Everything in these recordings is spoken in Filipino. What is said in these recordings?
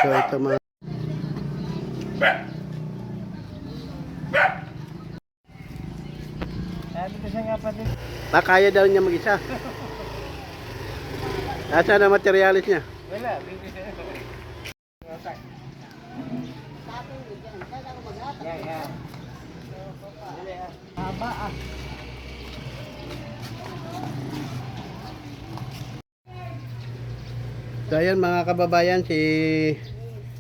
So ito mga Sabi ko siya nga pa din. kaya daw niya mag-isa. Asa na materialis niya? Wala, bibig siya. Yeah. Haba ah. So ayan mga kababayan, si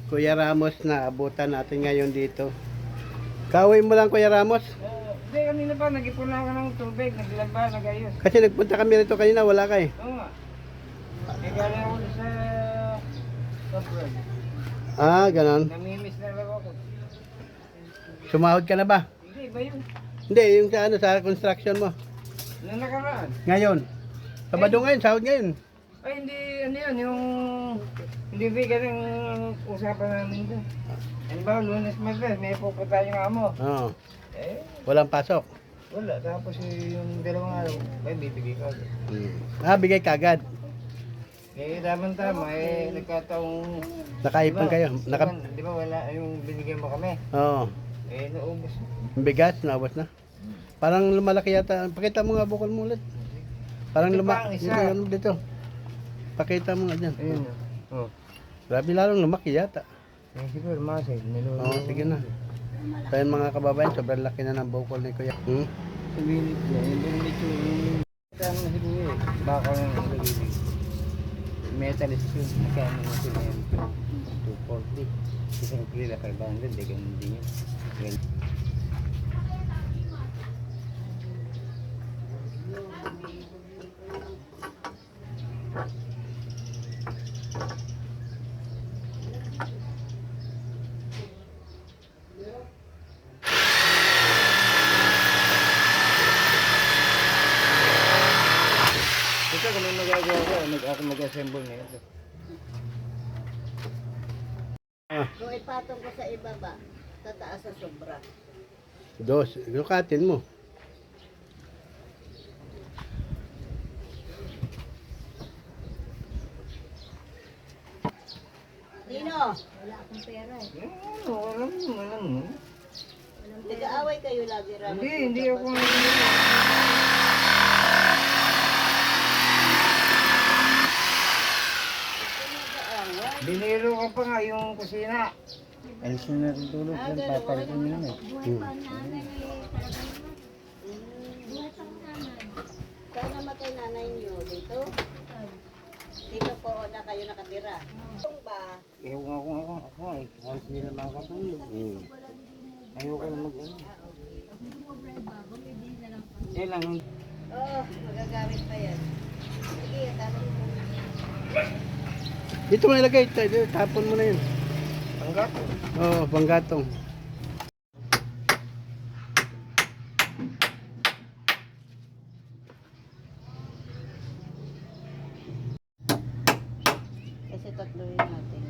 Kuya Ramos na abutan natin ngayon dito. Kawin mo lang Kuya Ramos? Hindi, kanina pa, nag-ipon lang ako ng tubig, naglaba, nag-ayos. Kasi nagpunta kami rito kanina, wala ka eh. Oo nga. Eh, galing ako sa Sobrang. Ah, ganon. Namimiss na lang ako. Sumahod ka na ba? Hindi, iba yun. Hindi, yung sa ano, sa construction mo. Nung nakaraan. Ngayon. Sabado ngayon, sahod ngayon. Ay, hindi, ano yun, yung... Hindi bigyan ng usapan namin doon. Ano ba, Lunes, Martes, may pupunta yung amo. Oo. Eh, Walang pasok. wala. Tapos yung dalawang araw, ay, bibigay ka. Ah, bigay kagad. Eh, tama-tama, eh, nagkataong... Nakaipon kayo. Di ba wala yung binigyan mo kami? Oo. Eh, naubos. Yung bigas, naubos na. Parang lumalaki yata. Pakita mo nga bukol mo ulit. Parang Ito pa ang lumaki. isa. Dito. Pakita mo nga dyan. Ayun. Oh. Grabe lalong lumaki yata. Eh, siguro, masay. Oo, sige na. So yun mga kababayan, sobrang laki na ng bukol ni Kuya. Sumilit niya. Yung bumili ko yung... Kano na siguro eh. Baka yung nagiging. Metalist yun. Kano na semento. 240. Isang kilo 500. Di ganun din yun. Ito kung may magagawa ko, ako mag-assemble na ito. Kung ipatong ko sa ibaba, tataas sa sobra. Dos, lukatin mo. Dino, wala akong pera eh. Alam mo. Nag-aaway kayo lagi Ramos. Hindi ako. Binilo ko pa nga yung kusina. Alisin na rin tulog, papalitin yun eh. Saan namatay nanay niyo? Dito? Dito po na kayo nakatira. Itong ba? Ewan ako eh. Halos hindi na makakatulog. Ayoko na mag-ano. Eh lang. Oo, magagamit pa yan. Sige, tanong mo. Dito mo nilagay, tapon mo na yun. Ang gato. Oo, panggatong. Kasi tatlo yun natin.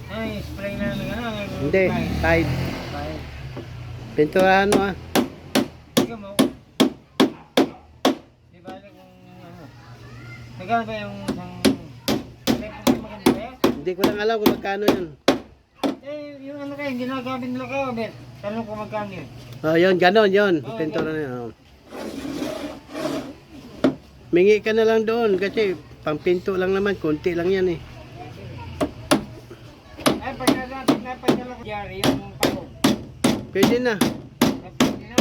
Ay, spray na ng ano. Hindi, tide. Bye. Pinturahan mo ah. Sige mo. Di ba kung ano. Magkano ba yung isang... Maganda ba yan? Hindi ko lang alam kung magkano yan. Hindi, Eh, yung ano kayo, ginagamit nila kayo, Bet. Tanong ko magkano yun. Oh, yun, ganon, yun. Pintura na yun. Oh. Mingi ka na lang doon kasi pangpinto lang naman, konti lang yan eh. Ay, pag napadala ko, Yari, yung pagod. Pwede na. Pwede na.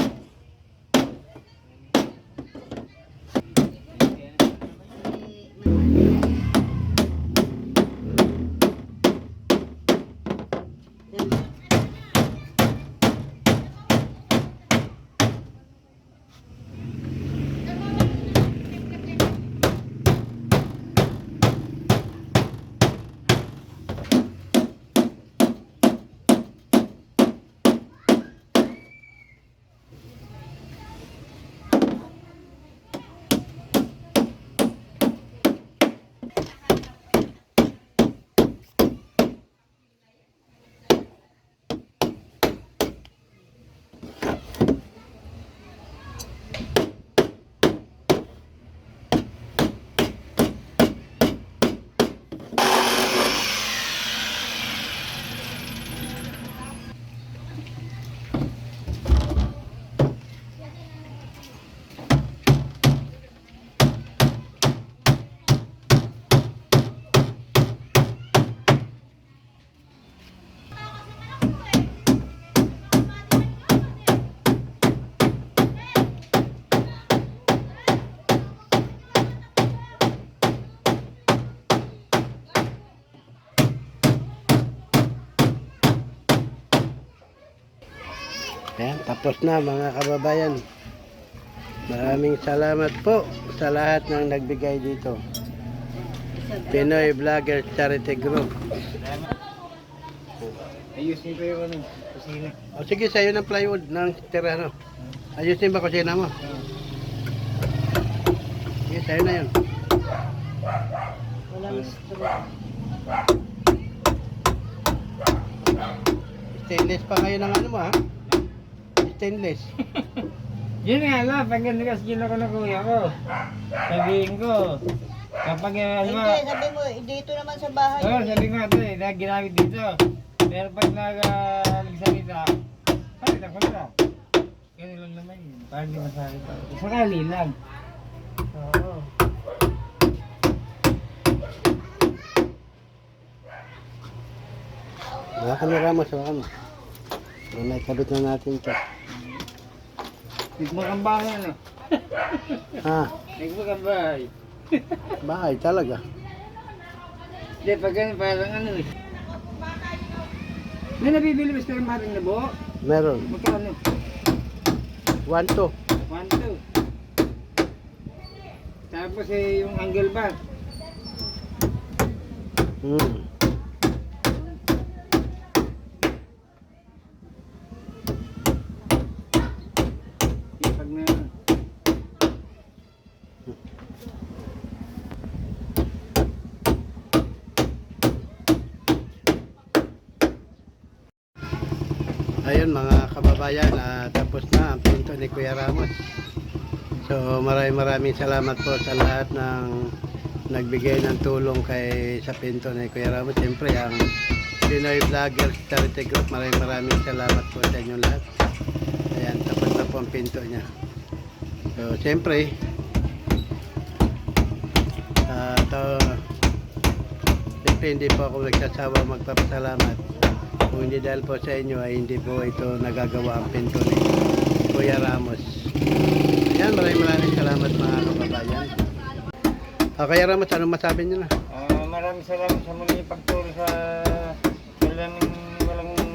Ayan, tapos na mga kababayan. Maraming salamat po sa lahat ng nagbigay dito. Pinoy Vlogger Charity Group. Ayusin ko yung ano, kusina. O sige, sa'yo ng plywood ng terano. Ayusin ba kusina mo? Sige, sa'yo na yun. Walang straw. Stainless pa kayo ng ano mo ha? Stainless. Yun nga lang, pag nagkas gila ko na kuya ko, sabihin ko, kapag ano ba, Hindi, sabi mo, dito naman sa bahay. oo, sabi ko ito eh, ginamit dito. Pero pag nagsalita, salita ko na. Ganun lang naman yun, parang di masalita. Sakali lang. Oo. Mga kameramos, hawakan mo. May kabit na natin ito. Nagmakambangay ano? Ha? Nagmakambay. Bahay talaga. Hindi, pag ganun parang ano eh. May nabibili ba sa maring na buo? Meron. Magkano? 1, 2. 1, 2. Tapos eh, yung angle bar. Pag na Ayun mga kababayan, tapos na ang pinto ni Kuya Ramos. So maraming salamat po sa lahat ng nagbigay ng tulong kay sa pinto ni Kuya Ramos. Siyempre ang Pinoy Vlogger Charity Group, maraming salamat po sa inyo lahat. Ayan, tapos na po ang pinto niya. So siyempre siyempre hindi po ako nagsasawa magpapasalamat. Kung hindi dahil po sa inyo ay hindi po ito nagagawa ang pinto ni Kuya Ramos. Ayan, maraming salamat mga kababayan. Kuya Ramos, anong masabi niyo na? maraming salamat sa muli pagtulong sa walang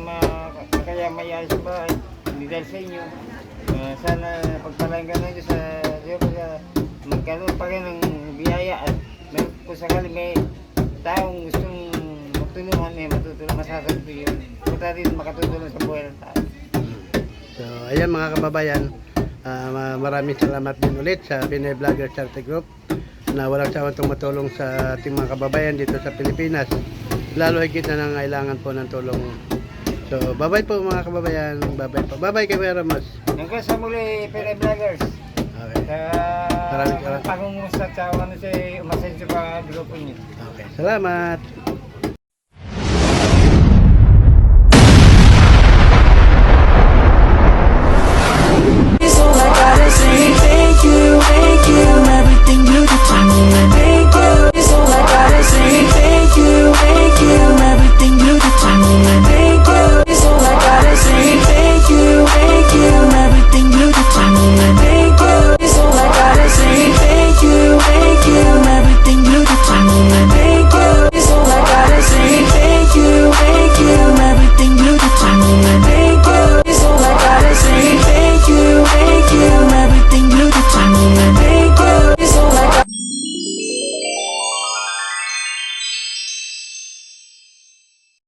makayamayari sa bahay. Hindi dahil sa inyo. Sana pagpalain ka na sa Diyos magkaroon pa rin ng biyaya at kung sakali may taong gustong magtulungan matutulong masasabi ko yun. Punta rin makatutulong sa buhay ng tao. So, ayan mga kababayan, maraming salamat din ulit sa Pinoy Vlogger Charity Group na walang sawang tumutulong sa ating mga kababayan dito sa Pilipinas. Lalo higit na nangailangan po ng tulong. So, bye-bye po mga kababayan. Bye-bye po. Bye-bye kay Kuya Ramos. Hanggang sa muli, Pinoy Vloggers. Okay. Sa Maraming salamat. pangungusat sa ano si umasensyo pa grupo niyo. Okay. Salamat.